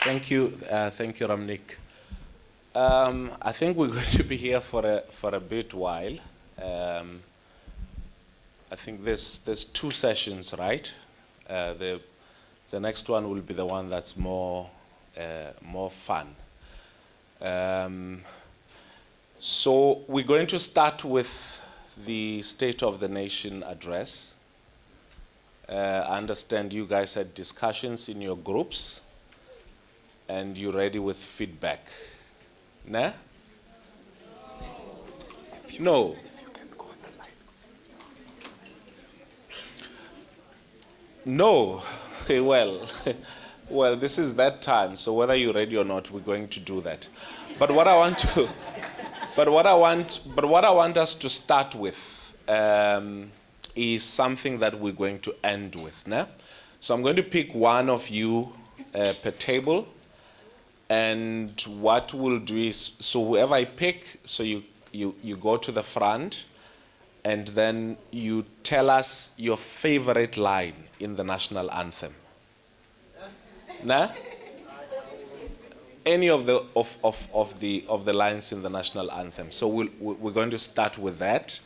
Thank you, Ramnik. I think we're going to be here for a bit while. I think there's 2 sessions, right? The next one will be the one that's more fun. So we're going to start with the State of the Nation address. I understand you guys had discussions in your groups, and you're ready with feedback. Nah? No. No. Well, this is that time, so whether you're ready or not, we're going to do that. But what I want us to start with is something that we're going to end with. Nah? So I'm going to pick one of you per table, and what we'll do is, so whoever I pick, so you go to the front, and then you tell us your favorite line in the National Anthem. Nah? Any of the lines in the National Anthem. So we're going to start with that,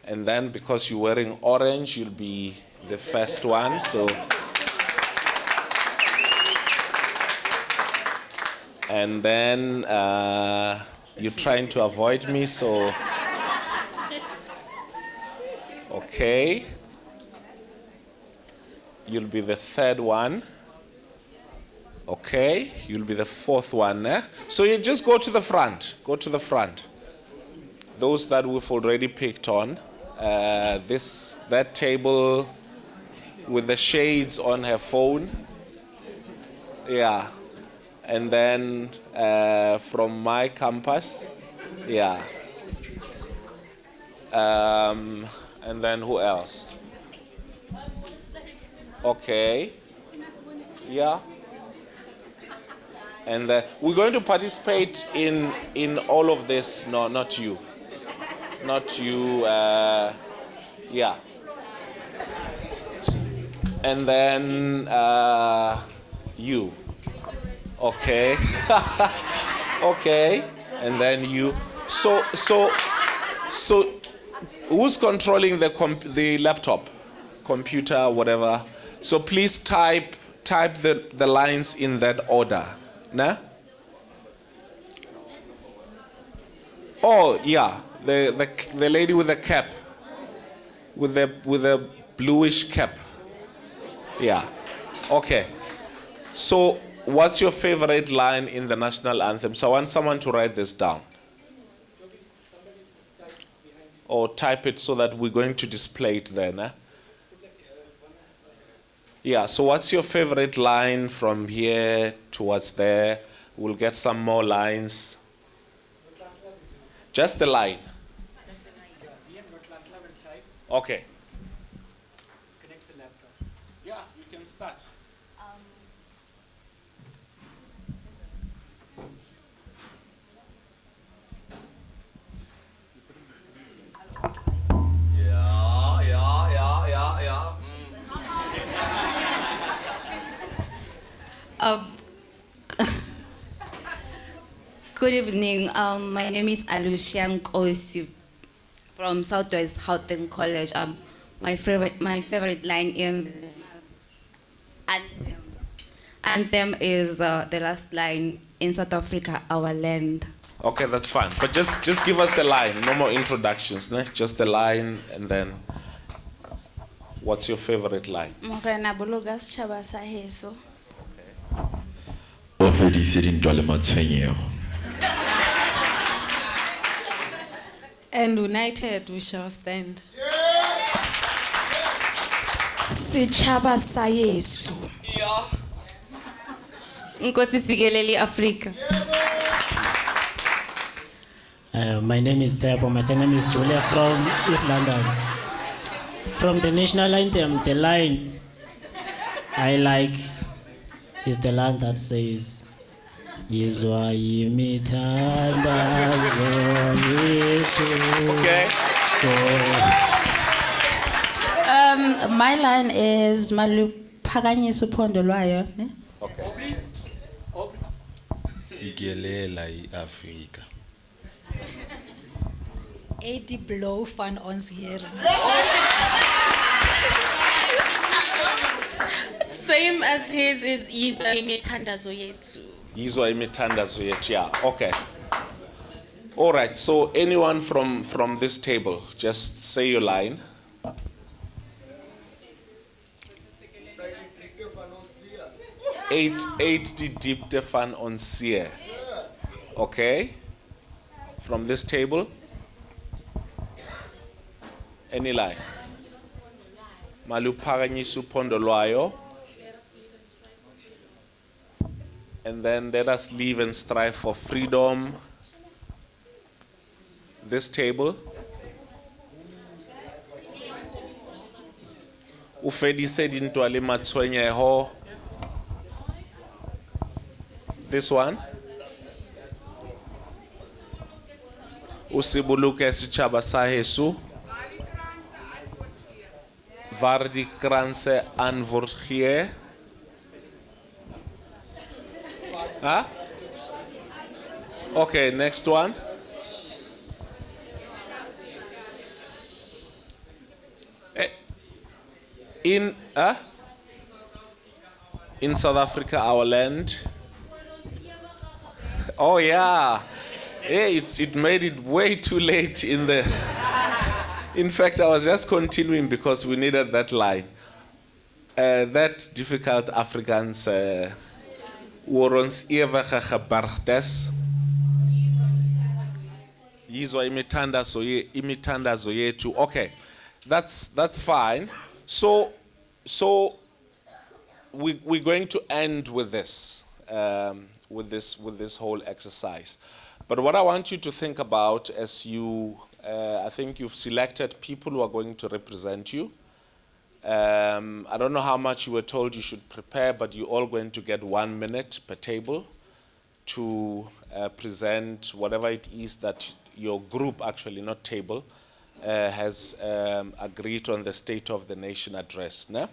and then because you're wearing orange, you'll be the first one. So, and then you're trying to avoid me, so okay. You'll be the third one. Okay, you'll be the fourth one. Eh? So you just go to the front. Go to the front. Those that we've already picked on. That table with the shades on her phone. Yeah. And then from my campus. Yeah. And then who else? Okay. Yeah. And we're going to participate in all of this. No, not you. Not you. Yeah. And then you. Okay. Okay. And then you. So who's controlling the laptop, computer, whatever? So please type the lines in that order. Nah? Oh yeah, the lady with the cap, with the bluish cap. Yeah. Okay. So what's your favorite line in the National Anthem? So I want someone to write this down. Or type it so that we're going to display it there. Nah? Yeah, so what's your favorite line from here towards there? We'll get some more lines. Just the line. Okay. Connect the laptop. Yeah, you can start. Good evening. My name is Alucia Nkosi from Southwest Gauteng College. My favorite line in the anthem is the last line, in South Africa, our land. Okay, that's fine. But just give us the line. No more introductions, né? Just the line, and then what's your favorite line? And united we shall stand. Sichaba sa Yesu. Nkosi sikeleli Africa. My name is Sebo. My name is Julia from East London. From the National Anthem, the line I like is the line that says, Yizwa yimithandazo yethu. Okay. My line is Maluphakanyisa uphondo lwayo. Okay. Sikelela iAfrika. 80 blow van ons Here. Same as his is Yizwa imithandazo yethu. Yizwa imithandazo yethu, yeah, okay. All right, so anyone from this table, just say your line. Eight deep fan on seer. Okay. From this table. Any line? Malupaganyisu pondolwayo. And then let us live and strive for freedom. This table. Ufedi said into ali matswenyeho. This one. Usibuluke sichaba sahesu. Vardi kranse anvorgie. Huh? Okay, next one. In South Africa, our land. Oh yeah, it made it way too late in the. In fact, I was just continuing because we needed that line. That difficult Afrikaans. Oor ons ewige gebergtes. Yizwa imithandazo yethu. Okay, that's fine. So we're going to end with this, with this whole exercise. But what I want you to think about as you, I think you've selected people who are going to represent you. I don't know how much you were told you should prepare, but you're all going to get 1 minute per table to present whatever it is that your group, actually not table, has agreed on the State of the Nation address. No?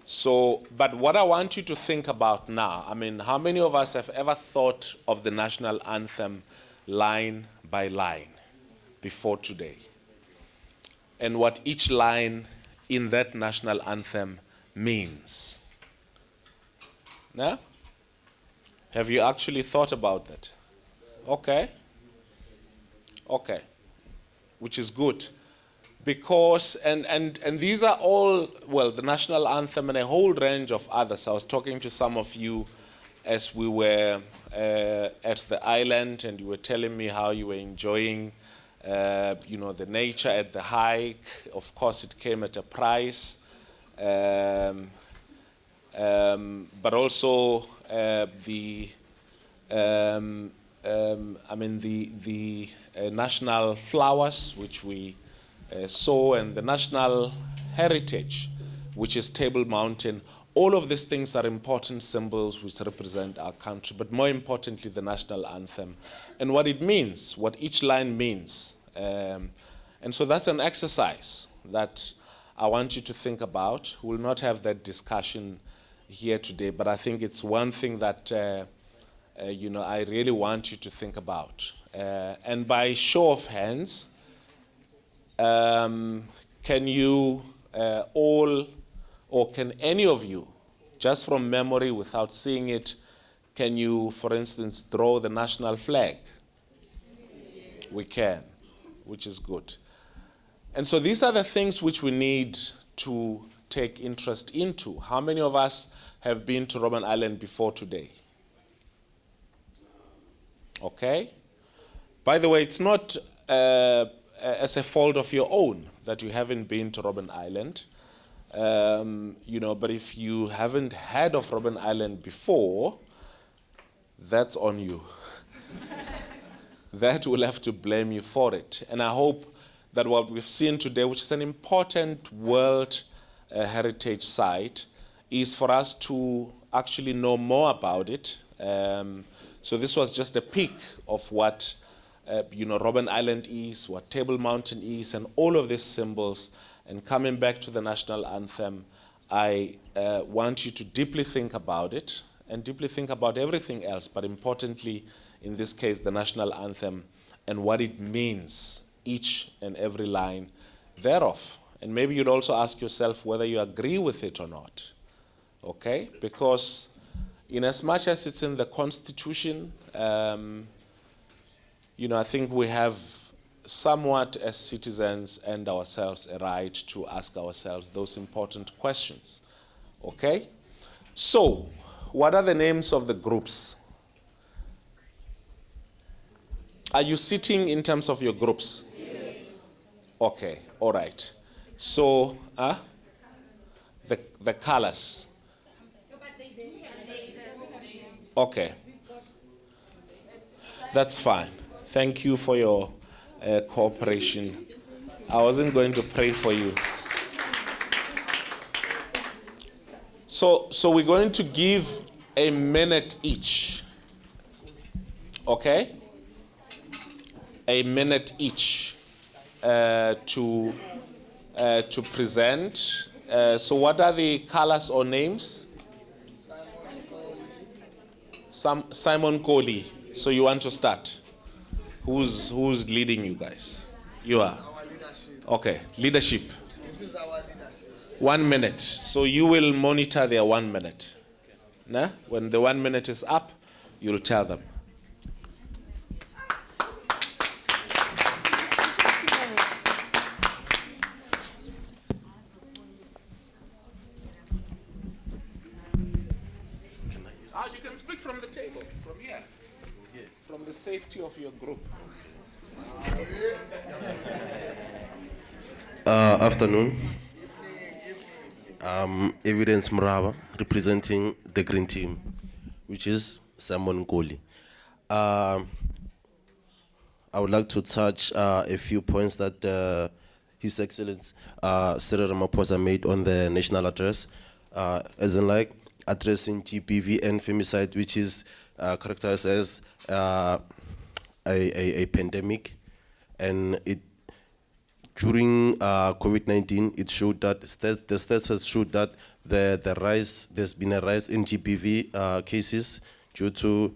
So, but what I want you to think about now, I mean, how many of us have ever thought of the national anthem line by line before today? And what each line in that national anthem means? No? Have you actually thought about that? Okay. Okay. Which is good. Because, and these are all, well, the national anthem and a whole range of others. I was talking to some of you as we were at the island, and you were telling me how you were enjoying the nature at the hike. Of course, it came at a price. But also the national flowers, which we saw, and the national heritage, which is Table Mountain. All of these things are important symbols which represent our country, but more importantly, the national anthem and what it means, what each line means. And so that's an exercise that I want you to think about. We'll not have that discussion here today, but I think it's one thing that I really want you to think about. And by show of hands, can you all, or can any of you, just from memory without seeing it, can you, for instance, draw the national flag? We can, which is good. And so these are the things which we need to take interest into. How many of us have been to Robben Island before today? Okay. By the way, it's not as a fault of your own that you haven't been to Robben Island. But if you haven't heard of Robben Island before, that's on you. That will have to blame you for it. And I hope that what we've seen today, which is an important World Heritage Site, is for us to actually know more about it. So this was just a peek of what Robben Island is, what Table Mountain is, and all of these symbols. And coming back to the national anthem, I want you to deeply think about it. and deeply think about everything else, but importantly, in this case, the national anthem and what it means, each and every line thereof. And maybe you'd also ask yourself whether you agree with it or not, okay? Because in as much as it's in the Constitution, you know, I think we have somewhat as citizens and ourselves a right to ask ourselves those important questions, okay? So, what are the names of the groups? Are you sitting in terms of your groups? Yes. Okay, all right. So, the colors. Okay. That's fine. Thank you for your cooperation. I wasn't going to pray for you. So we're going to give a minute each. Okay? A minute each to present. So what are the colors or names? Simon Coley. So you want to start? Who's leading you guys? You are? Our leadership. Okay, leadership. This is our leadership. 1 minute. So you will monitor their 1 minute. Nah? When the 1 minute is up, you'll tell them. You can speak from the table, from here. From the safety of your group. Afternoon. Evidence Mraba, representing the Green Team, which is Simon Goli. I would like to touch a few points that His Excellency Cyril Ramaphosa made on the national address, as in like addressing GBV and femicide, which is characterized as a pandemic, and it during COVID-19, it showed that the stats have showed that there's been a rise in GBV cases due to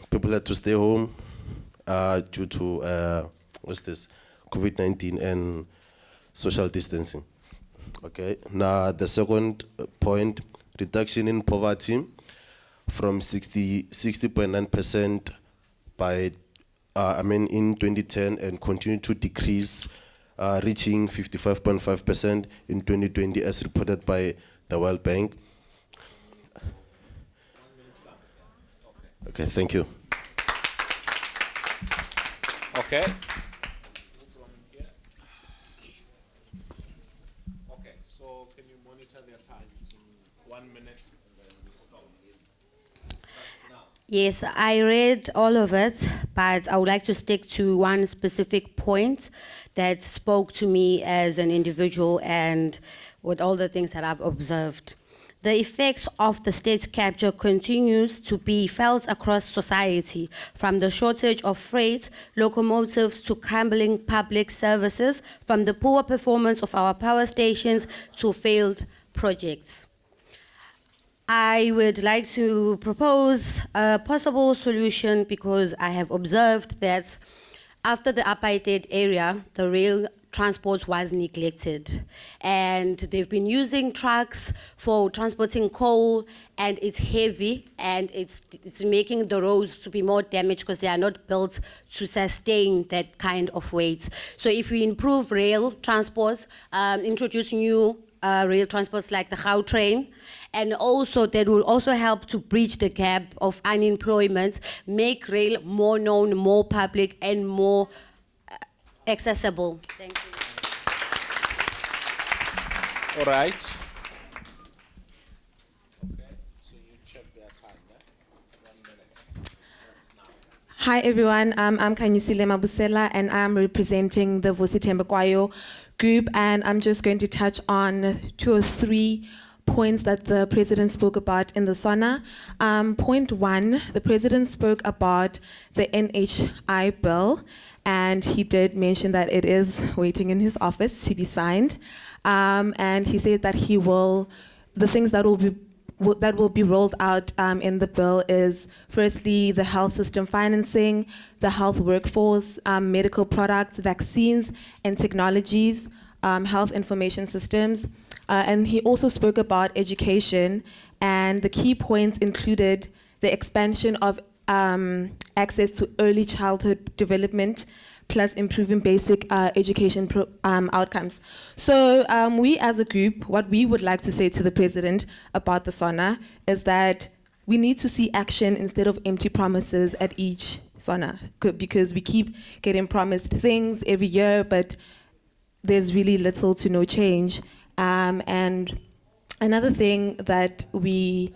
people had to stay home due to COVID-19 and social distancing. Okay. Now the second point, reduction in poverty from 60.9% by in 2010 and continue to decrease, reaching 55.5% in 2020 as reported by the World Bank. Okay, thank you. Okay. Okay, so can you monitor their time? 1 minute and then we stop. Yes, I read all of it, but I would like to stick to one specific point that spoke to me as an individual and with all the things that I've observed. The effects of the state capture continues to be felt across society, from the shortage of freight, locomotives to crumbling public services, from the poor performance of our power stations to failed projects. I would like to propose a possible solution because I have observed that after the apartheid area, the rail transport was neglected. And they've been using trucks for transporting coal, and it's heavy, and it's making the roads to be more damaged because they are not built to sustain that kind of weight. So if we improve rail transport, introduce new rail transports like the Gau train, and also that will also help to bridge the gap of unemployment, make rail more known, more public, and more accessible. Thank you. All right. Okay, so you check their time, 1 minute. That's now. Hi everyone, I'm Kanyisile Mabusela and I'm representing the Vusi Tembekwayo group, and I'm just going to touch on 2 or 3 points that the President spoke about in the SONA. Point 1, the President spoke about the NHI bill, and he did mention that it is waiting in his office to be signed. And he said that the things that will that will be rolled out in the bill is firstly the health system financing, the health workforce, medical products, vaccines and technologies, health information systems. And he also spoke about education, and the key points included the expansion of access to early childhood development, plus improving basic education outcomes. So we as a group, what we would like to say to the president about the SONA is that we need to see action instead of empty promises at each SONA, because we keep getting promised things every year, but there's really little to no change. And another thing that we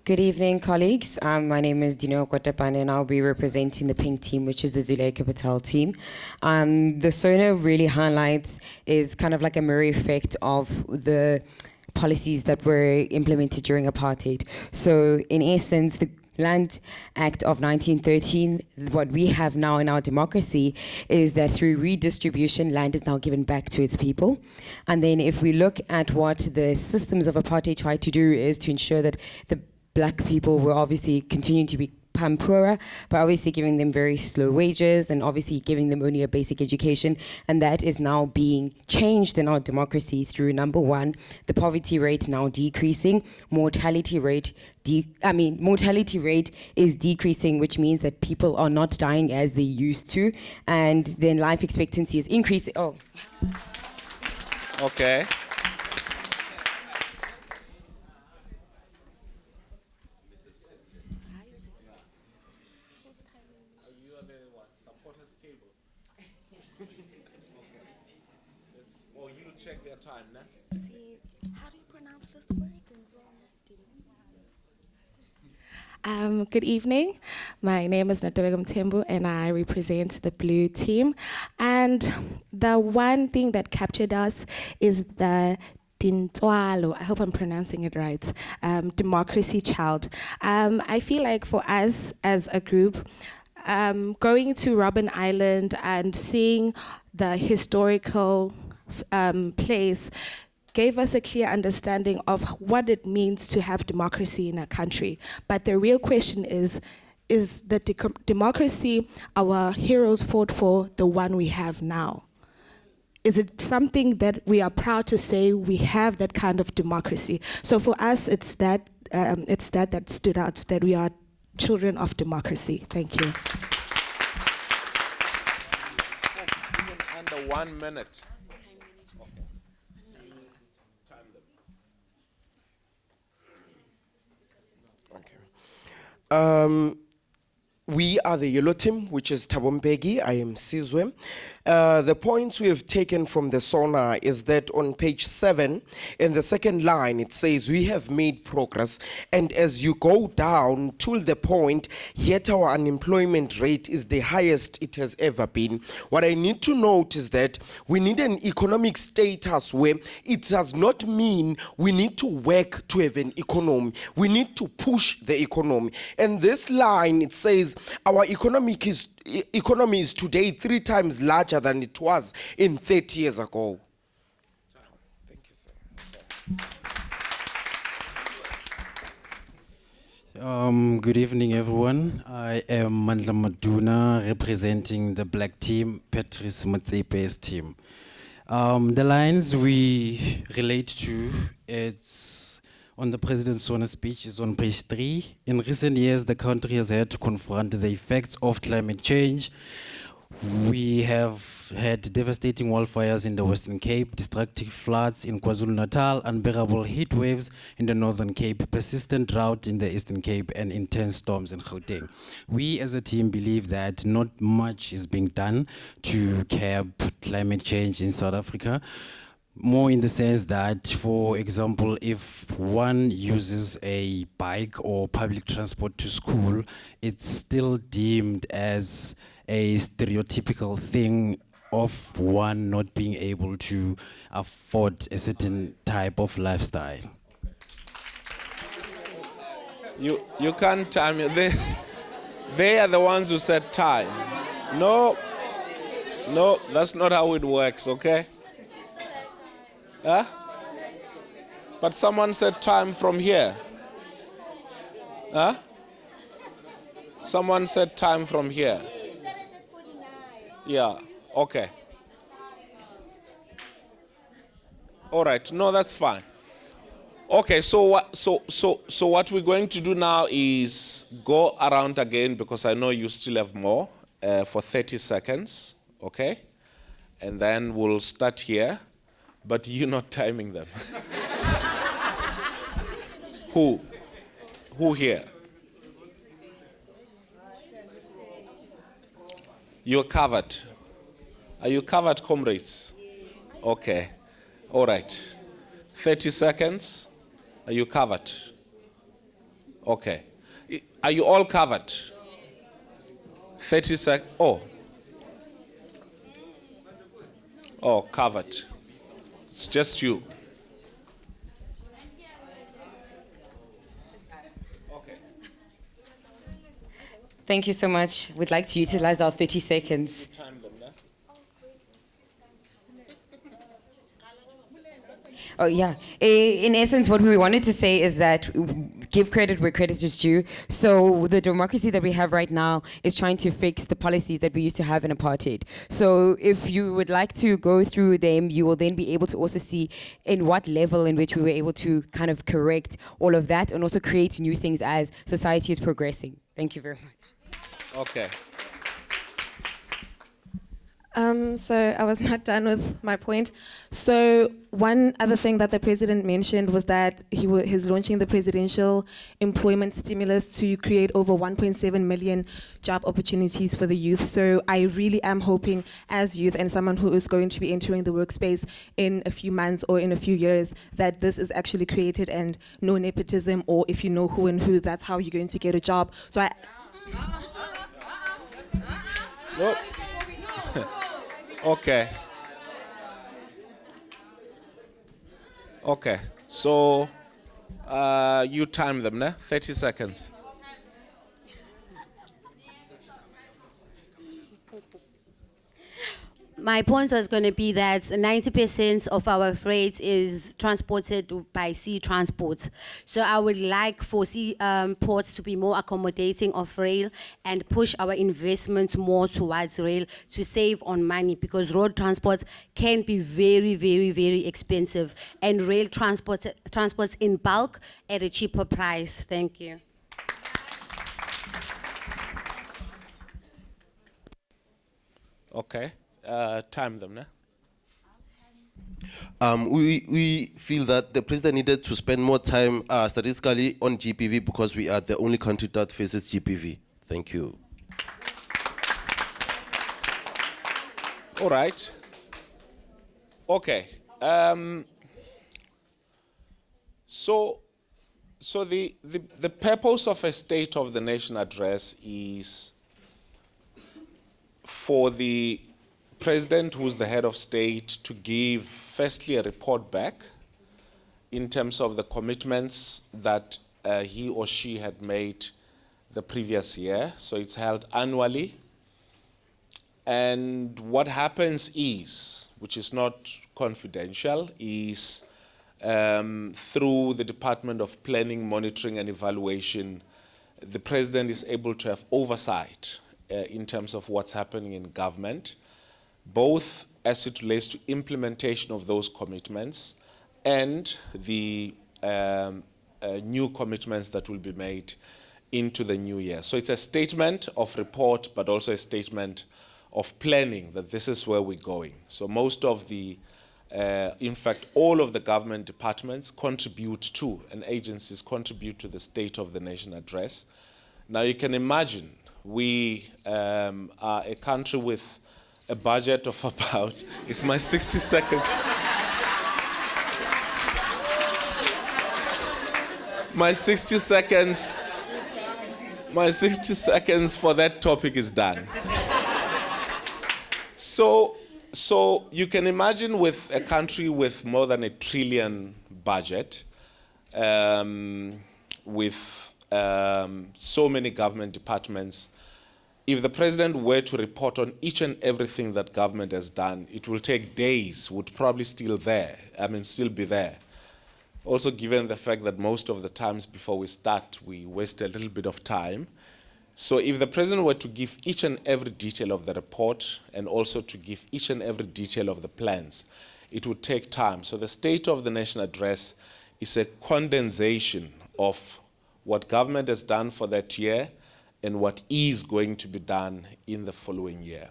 Good evening, colleagues. My name is Dino Kotapane, and I'll be representing the pink team, which is the Zuleika Patel team. The SONA really highlights is kind of like a mirror effect of the policies that were implemented during apartheid. So in essence, the Land Act of 1913, what we have now in our democracy is that through redistribution, land is now given back to its people. And then if we look at what the systems of apartheid tried to do is to ensure that the Black people were obviously continuing to become poorer, but obviously giving them very slow wages and obviously giving them only a basic education. And that is now being changed in our democracy through, number one, the poverty rate now decreasing, mortality rate is decreasing, which means that people are not dying as they used to, and then life expectancy is increasing. Oh. Okay. Or you check their time, nah? How do you pronounce this word? Good evening. My name is Natobega Mthembu, and I represent the blue team. And the one thing that captured us is the Dintwalo, I hope I'm pronouncing it right, democracy child. I feel like for us as a group, going to Robben Island and seeing the historical place gave us a clear understanding of what it means to have democracy in a country. But the real question is the democracy our heroes fought for the one we have now? Is it something that we are proud to say we have that kind of democracy? So for us, it's that stood out, that we are children of democracy. Thank you. Under 1 minute. We are the yellow team, which is Tabombegi. I am Sizwe. The points we have taken from the SONA is that on page 7, in the second line, it says we have made progress. And as you go down to the point, yet our unemployment rate is the highest it has ever been. What I need to note is that we need an economic status where it does not mean we need to work to have an economy. We need to push the economy. And this line, it says our economy is today 3 times larger than it was in 30 years ago. Thank you, sir. Good evening, everyone. I am Mandla Maduna, representing the black team, Patrice Motsepe's team. The lines we relate to, it's on the President's SONA speech, is on page 3. In recent years, the country has had to confront the effects of climate change. We have had devastating wildfires in the Western Cape, destructive floods in KwaZulu-Natal, unbearable heat waves in the Northern Cape, persistent drought in the Eastern Cape, and intense storms in Gauteng. We as a team believe that not much is being done to curb climate change in South Africa. More in the sense that, for example, if one uses a bike or public transport to school, it's still deemed as a stereotypical thing of one not being able to afford a certain type of lifestyle. You can't time it. They are the ones who set time. No, that's not how it works, okay? Huh? But someone set time from here. Huh? Someone set time from here. Yeah, okay. All right, no, that's fine. Okay, so what we're going to do now is go around again, because I know you still have more, for 30 seconds, okay? And then we'll start here, but you're not timing them. Who here? You're covered. Are you covered, comrades? Okay, all right. 30 seconds. Are you covered? Okay. Are you all covered? 30 seconds. Oh, covered. It's just you. Okay. Thank you so much. We'd like to utilize our 30 seconds. Oh, yeah. In essence, what we wanted to say is that give credit where credit is due. So the democracy that we have right now is trying to fix the policies that we used to have in apartheid. So if you would like to go through them, you will then be able to also see in what level in which we were able to kind of correct all of that and also create new things as society is progressing. Thank you very much. Okay. So I was not done with my point. So one other thing that the president mentioned was that he's launching the presidential employment stimulus to create over 1.7 million job opportunities for the youth. So I really am hoping, as youth and someone who is going to be entering the workspace in a few months or in a few years, that this is actually created and no nepotism, or if you know who and who, that's how you're going to get a job. So I... Nope. Okay. Okay. So you time them, ne? 30 seconds. My point was going to be that 90% of our freight is transported by sea transport. So I would like for sea ports to be more accommodating of rail and push our investment more towards rail to save on money, because road transport can be very, very, very expensive, and rail transports in bulk at a cheaper price. Thank you. Okay. Time them, ne? We feel that the president needed to spend more time statistically on GPV, because we are the only country that faces GPV. Thank you. All right. Okay. So the purpose of a State of the Nation address is for the president, who's the head of state, to give firstly a report back in terms of the commitments that he or she had made the previous year. So it's held annually. And what happens is, which is not confidential, is through the Department of Planning, Monitoring and Evaluation, the president is able to have oversight in terms of what's happening in government, both as it relates to implementation of those commitments and the new commitments that will be made into the new year. So it's a statement of report, but also a statement of planning that this is where we're going. So most of the, in fact, all of the government departments contribute to, and agencies contribute to the State of the Nation address. Now you can imagine we are a country with a budget of about, it's my 60 seconds. My 60 seconds for that topic is done. So you can imagine with a country with more than $1 trillion budget, with so many government departments. If the president were to report on each and everything that government has done, it will take days, would probably still be there. Also given the fact that most of the times before we start, we waste a little bit of time. So if the president were to give each and every detail of the report and also to give each and every detail of the plans, it would take time. So the State of the Nation address is a condensation of what government has done for that year and what is going to be done in the following year.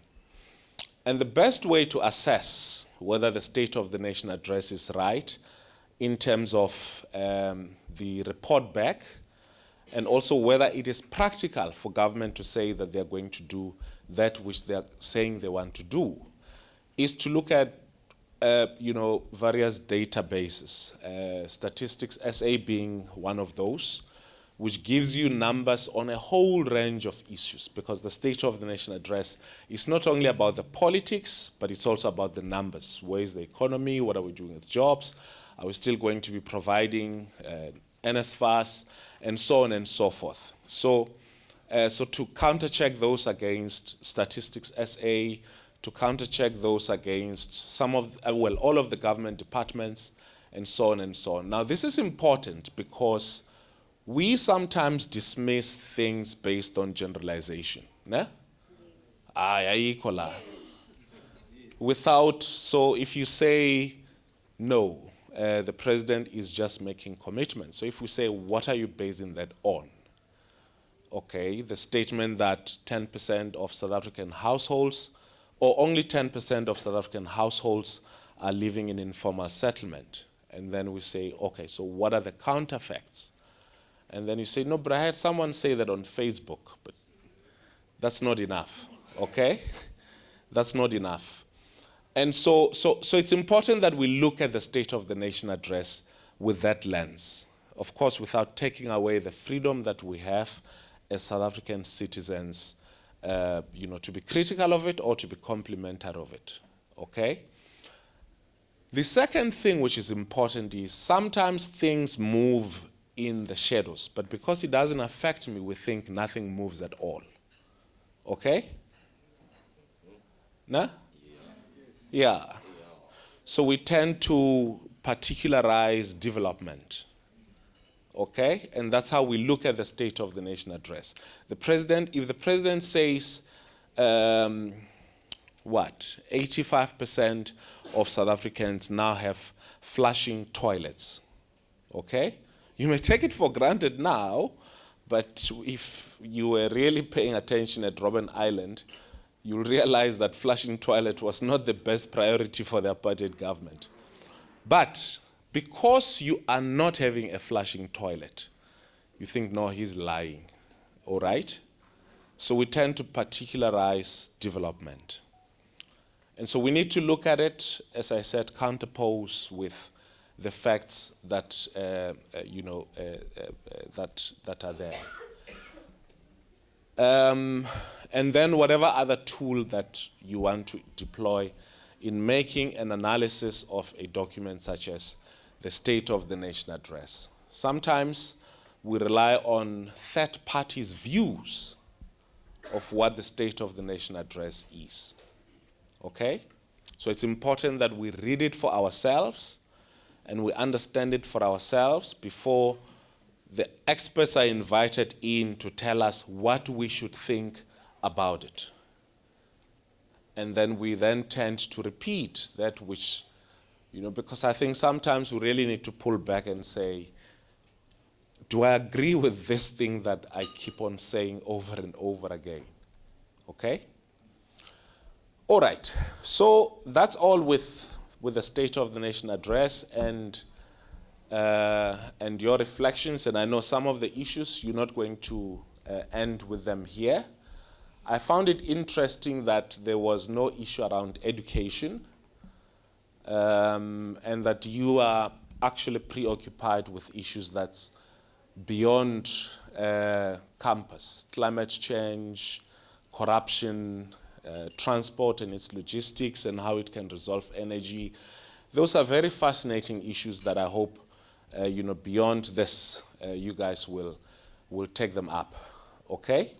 And the best way to assess whether the State of the Nation address is right in terms of the report back, and also whether it is practical for government to say that they're going to do that which they're saying they want to do, is to look at various databases, Statistics SA being one of those, which gives you numbers on a whole range of issues, because the State of the Nation address is not only about the politics, but it's also about the numbers. Where is the economy? What are we doing with jobs? Are we still going to be providing NSFAS, and so on and so forth. So to counter-check those against Statistics SA, to counter-check those against all of the government departments, and so on and so on. Now, this is important because we sometimes dismiss things based on generalization. Ne? So if you say no, the president is just making commitments. So if we say, what are you basing that on? Okay, the statement that 10% of South African households, or only 10% of South African households are living in informal settlement. And then we say, okay, so what are the counterfacts? And then you say, no, but I had someone say that on Facebook, but that's not enough, okay? That's not enough. And so it's important that we look at the State of the Nation address with that lens. Of course, without taking away the freedom that we have as South African citizens, to be critical of it or to be complimentary of it, okay? The second thing which is important is sometimes things move in the shadows, but because it doesn't affect me, we think nothing moves at all, okay? No? Yeah. So we tend to particularize development, okay? And that's how we look at the State of the Nation address. If the president says, 85% of South Africans now have flushing toilets, okay? You may take it for granted now, but if you were really paying attention at Robben Island, you'll realize that flushing toilet was not the best priority for the apartheid government. But because you are not having a flushing toilet, you think, no, he's lying, all right? So we tend to particularize development. And so we need to look at it, as I said, counterpose with the facts that, that are there. And then whatever other tool that you want to deploy in making an analysis of a document such as the State of the Nation address. Sometimes we rely on third parties' views of what the State of the Nation address is, okay? So it's important that we read it for ourselves and we understand it for ourselves before the experts are invited in to tell us what we should think about it. And then we then tend to repeat that which, because I think sometimes we really need to pull back and say, do I agree with this thing that I keep on saying over and over again? Okay? All right, so that's all with the State of the Nation address and your reflections, and I know some of the issues you're not going to end with them here. I found it interesting that there was no issue around education, and that you are actually preoccupied with issues that's beyond campus, climate change, corruption, transport and its logistics and how it can resolve energy. Those are very fascinating issues that I hope, beyond this, you guys will will take them up, okay?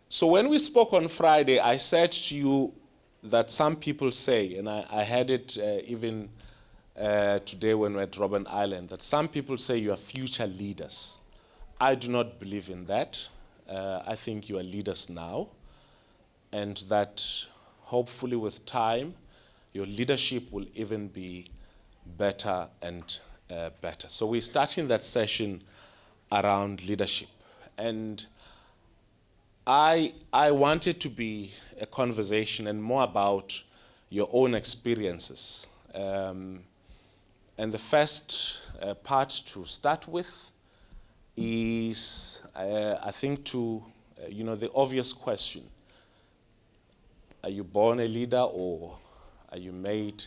So when we spoke on Friday, I said to you that some people say, and I had it even today when we were at Robben Island, that some people say you are future leaders. I do not believe in that. I think you are leaders now, and that hopefully with time, your leadership will even be better and better. So we're starting that session around leadership. And I wanted to be a conversation and more about your own experiences. And the first part to start with is, I think, the obvious question. Are you born a leader or are you made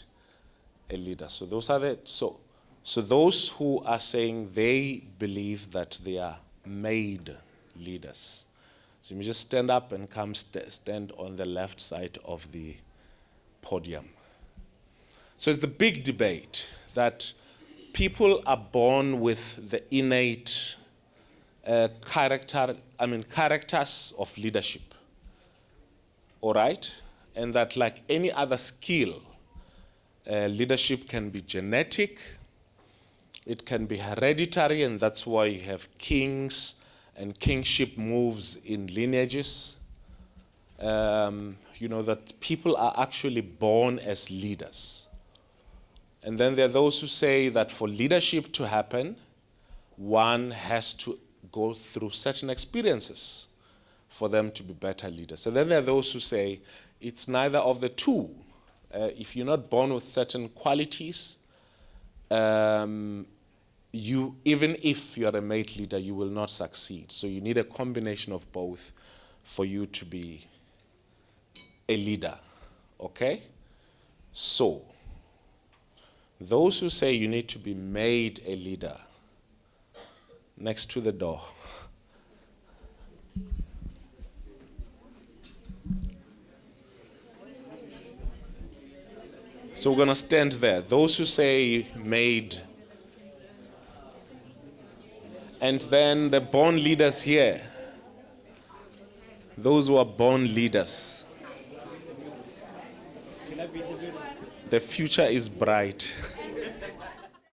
a leader? So those are so those who are saying they believe that they are made leaders. So you may just stand up and come stand on the left side of the podium. So it's the big debate that people are born with the innate characters of leadership. All right? And that like any other skill, leadership can be genetic, it can be hereditary, and that's why you have kings and kingship moves in lineages. That people are actually born as leaders. And then there are those who say that for leadership to happen, one has to go through certain experiences for them to be better leaders. And then there are those who say it's neither of the two. If you're not born with certain qualities, even if you're a made leader, you will not succeed. So you need a combination of both for you to be a leader, okay? So, those who say you need to be made a leader, next to the door. So we're going to stand there. Those who say made. And then the born leaders here. Those who are born leaders. The future is bright.